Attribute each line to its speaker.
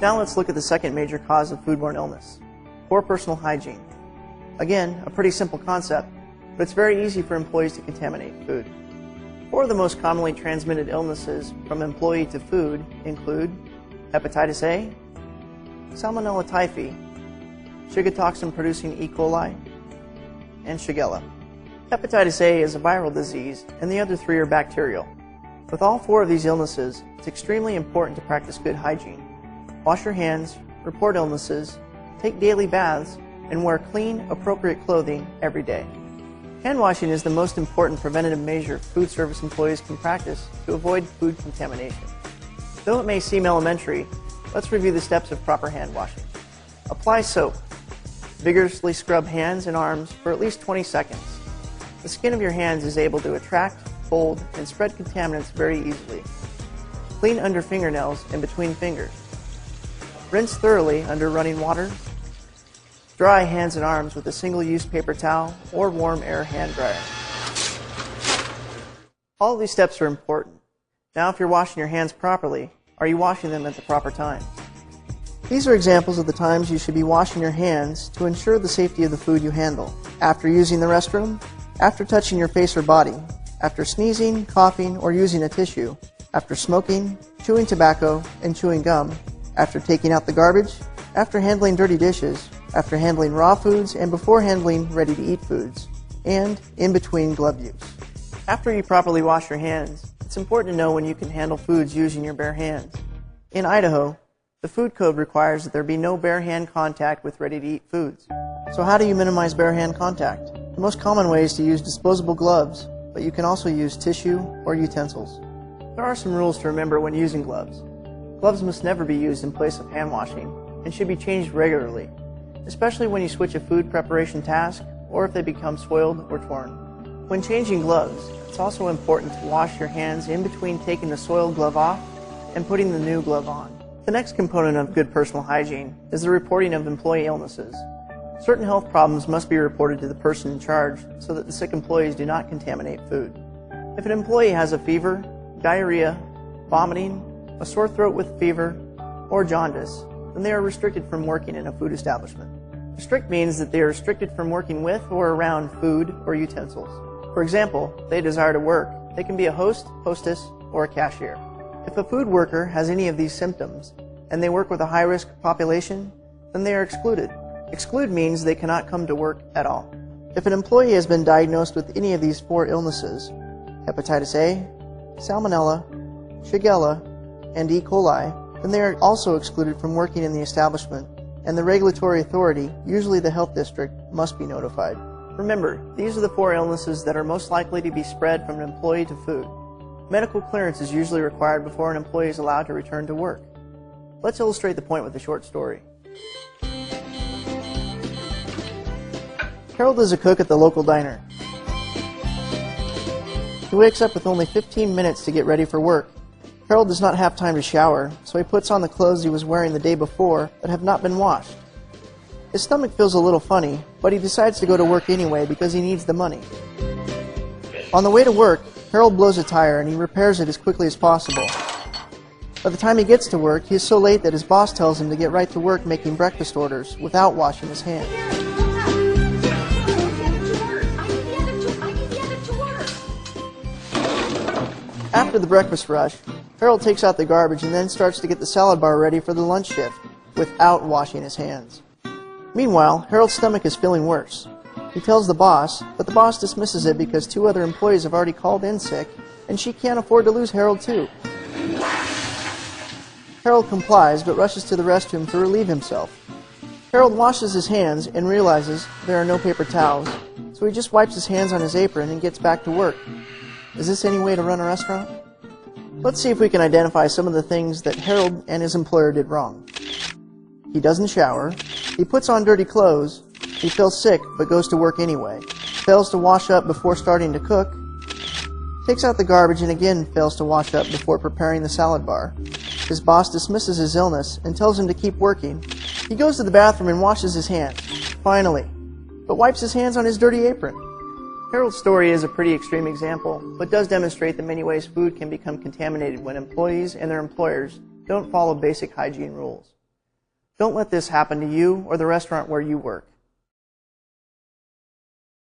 Speaker 1: Now let's look at the second major cause of foodborne illness, poor personal hygiene. Again, a pretty simple concept, but it's very easy for employees to contaminate food. Four of the most commonly transmitted illnesses from employee to food include hepatitis A, Salmonella typhi, Shigatoxin-producing E. coli, and Shigella. Hepatitis A is a viral disease, and the other three are bacterial. With all four of these illnesses, it's extremely important to practice good hygiene. Wash your hands, report illnesses, take daily baths, and wear clean, appropriate clothing every day. Hand washing is the most important preventative measure food service employees can practice to avoid food contamination. Though it may seem elementary, let's review the steps of proper hand washing. Apply soap. Vigorously scrub hands and arms for at least 20 seconds. The skin of your hands is able to attract, hold, and spread contaminants very easily. Clean under fingernails and between fingers. Rinse thoroughly under running water. Dry hands and arms with a single-use paper towel or warm air hand dryer. All of these steps are important. Now, if you're washing your hands properly, are you washing them at the proper time? These are examples of the times you should be washing your hands to ensure the safety of the food you handle. After using the restroom, after touching your face or body, after sneezing, coughing, or using a tissue, after smoking, chewing tobacco, and chewing gum, after taking out the garbage, after handling dirty dishes, after handling raw foods, and before handling ready-to-eat foods, and in between glove use. After you properly wash your hands, it's important to know when you can handle foods using your bare hands. In Idaho, the food code requires that there be no bare hand contact with ready-to-eat foods. So how do you minimize bare hand contact? The most common way is to use disposable gloves, but you can also use tissue or utensils. There are some rules to remember when using gloves. Gloves must never be used in place of hand washing and should be changed regularly, especially when you switch a food preparation task or if they become soiled or torn. When changing gloves, it's also important to wash your hands in between taking the soiled glove off and putting the new glove on. The next component of good personal hygiene is the reporting of employee illnesses. Certain health problems must be reported to the person in charge so that the sick employees do not contaminate food. If an employee has a fever, diarrhea, vomiting, a sore throat with fever, or jaundice, then they are restricted from working in a food establishment. Restrict means that they are restricted from working with or around food or utensils. For example, if they desire to work, they can be a host, hostess, or a cashier. If a food worker has any of these symptoms and they work with a high-risk population, then they are excluded. Exclude means they cannot come to work at all. If an employee has been diagnosed with any of these four illnesses, hepatitis A, Salmonella, Shigella, and E. coli, then they are also excluded from working in the establishment, and the regulatory authority, usually the health district, must be notified. Remember, these are the four illnesses that are most likely to be spread from an employee to food. Medical clearance is usually required before an employee is allowed to return to work. Let's illustrate the point with a short story. Harold is a cook at the local diner. He wakes up with only 15 minutes to get ready for work. Harold does not have time to shower, so he puts on the clothes he was wearing the day before that have not been washed. His stomach feels a little funny, but he decides to go to work anyway because he needs the money. On the way to work, Harold blows a tire and he repairs it as quickly as possible. By the time he gets to work, he is so late that his boss tells him to get right to work making breakfast orders without washing his hands. After the breakfast rush, Harold takes out the garbage and then starts to get the salad bar ready for the lunch shift without washing his hands. Meanwhile, Harold's stomach is feeling worse. He tells the boss, but the boss dismisses it because two other employees have already called in sick, and she can't afford to lose Harold too. Harold complies, but rushes to the restroom to relieve himself. Harold washes his hands and realizes there are no paper towels, so he just wipes his hands on his apron and gets back to work. Is this any way to run a restaurant? Let's see if we can identify some of the things that Harold and his employer did wrong. He doesn't shower. He puts on dirty clothes. He feels sick but goes to work anyway. Fails to wash up before starting to cook. Takes out the garbage and again fails to wash up before preparing the salad bar. His boss dismisses his illness and tells him to keep working. He goes to the bathroom and washes his hands, finally, but wipes his hands on his dirty apron. Harold's story is a pretty extreme example, but does demonstrate the many ways food can become contaminated when employees and their employers don't follow basic hygiene rules. Don't let this happen to you or the restaurant where you work.